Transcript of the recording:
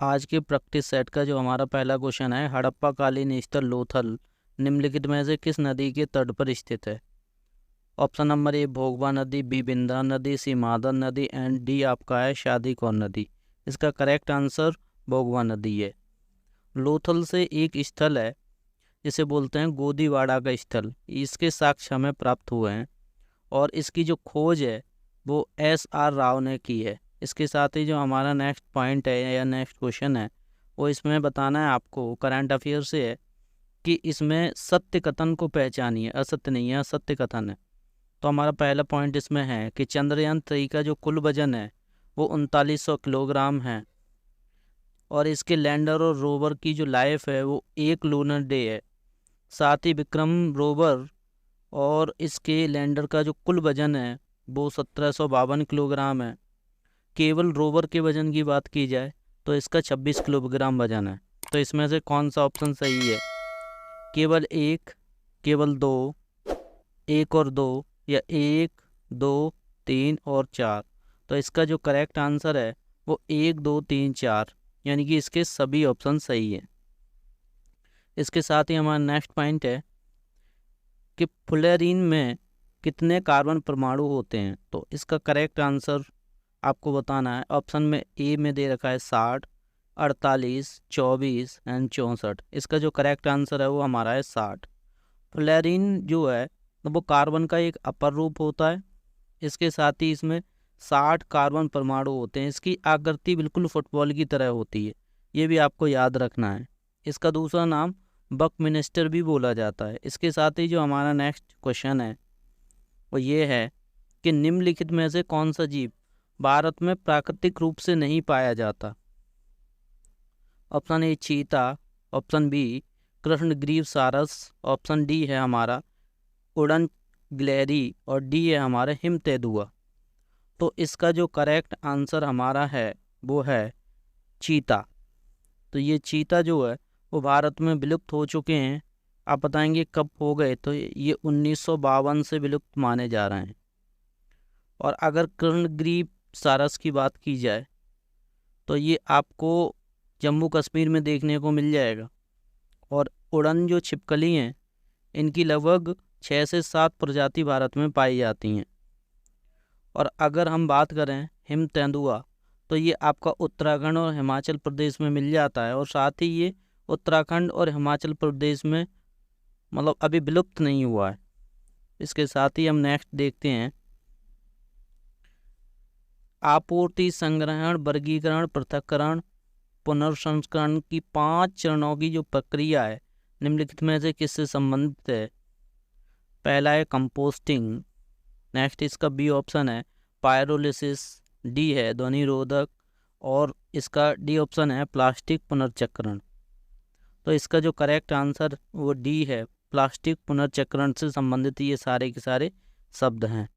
आज के practice set का जो हमारा पहला क्वेश्चन है, हड़प्पा कालीन स्थल लोथल निम्नलिखित में से किस नदी के तट पर स्थित है? ऑप्शन नंबर ए भोगवा नदी, बी बिंदा नदी, सी मादन नदी एंड डी आपका है शादी कौर नदी। इसका करेक्ट आंसर भोगवा नदी है। लोथल से एक स्थल है जिसे बोलते हैं गोदीवाड़ा का स्थल, इसके साक्ष्य हमें प्राप्त हुए हैं और इसकी जो खोज है वो S.R. राव ने की है। इसके साथ ही जो हमारा नेक्स्ट पॉइंट है या नेक्स्ट क्वेश्चन है वो इसमें बताना है आपको, करंट अफेयर से है कि इसमें सत्य कथन को पहचानिए, असत्य नहीं है, सत्य कथन है। तो हमारा पहला पॉइंट इसमें है कि चंद्रयान-3 का जो कुल वजन है वो 3900 किलोग्राम है और इसके लैंडर और रोवर की जो लाइफ है वो 1 लूनर डे है। साथ ही विक्रम रोवर और इसके लैंडर का जो कुल वजन है वो 1752 किलोग्राम है। केवल रोवर के वजन की बात की जाए तो इसका 26 किलोग्राम वजन है। तो इसमें से कौन सा ऑप्शन सही है? केवल एक, केवल दो, एक और दो, या एक, दो, तीन और चार? तो इसका जो करेक्ट आंसर है वो 1, 2, 3, 4, यानी कि इसके सभी ऑप्शन सही है। इसके साथ ही हमारा नेक्स्ट पॉइंट है कि फ्लोरीन में कितने कार्बन परमाणु होते हैं? तो इसका करेक्ट आंसर आपको बताना है। ऑप्शन में ए में दे रखा है 60, 48, 24 एंड 64। इसका जो करेक्ट आंसर है वो हमारा है 60। फ्लोरीन जो है वो कार्बन का एक अपर रूप होता है। इसके साथ ही इसमें 60 कार्बन परमाणु होते हैं। इसकी आकृति बिल्कुल फुटबॉल की तरह होती है, ये भी आपको याद रखना है। इसका दूसरा नाम बकमिनिस्टर भी बोला जाता है। इसके साथ ही जो हमारा नेक्स्ट क्वेश्चन है वो ये है कि निम्नलिखित में से कौन सा जीव भारत में प्राकृतिक रूप से नहीं पाया जाता? ऑप्शन ए चीता, ऑप्शन बी कृष्णग्रीव सारस, ऑप्शन डी है हमारा उड़न गिलहरी और डी है हमारा हिम तेंदुआ। तो इसका जो करेक्ट आंसर हमारा है वो है चीता। तो ये चीता जो है वो भारत में विलुप्त हो चुके हैं। आप बताएंगे कब हो गए? तो ये 1952 से विलुप्त माने जा रहे हैं। और अगर कृष्णग्रीव सारस की बात की जाए तो ये आपको जम्मू कश्मीर में देखने को मिल जाएगा। और उड़न जो छिपकली हैं इनकी लगभग 6 से 7 प्रजाति भारत में पाई जाती हैं। और अगर हम बात करें हिम तेंदुआ तो ये आपका उत्तराखंड और हिमाचल प्रदेश में मिल जाता है और साथ ही ये उत्तराखंड और हिमाचल प्रदेश में मतलब अभी विलुप्त नहीं हुआ है। इसके साथ ही हम नेक्स्ट देखते हैं आपूर्ति, संग्रहण, वर्गीकरण, पृथक्करण, पुनर्संस्करण की 5 चरणों की जो प्रक्रिया है निम्नलिखित में से किससे संबंधित है? पहला है कंपोस्टिंग, नेक्स्ट इसका बी ऑप्शन है पायरोलिसिस, डी है ध्वनि रोधक और इसका डी ऑप्शन है प्लास्टिक पुनर्चक्रण। तो इसका जो करेक्ट आंसर वो डी है, प्लास्टिक पुनर्चक्रण से संबंधित ये सारे के सारे शब्द हैं।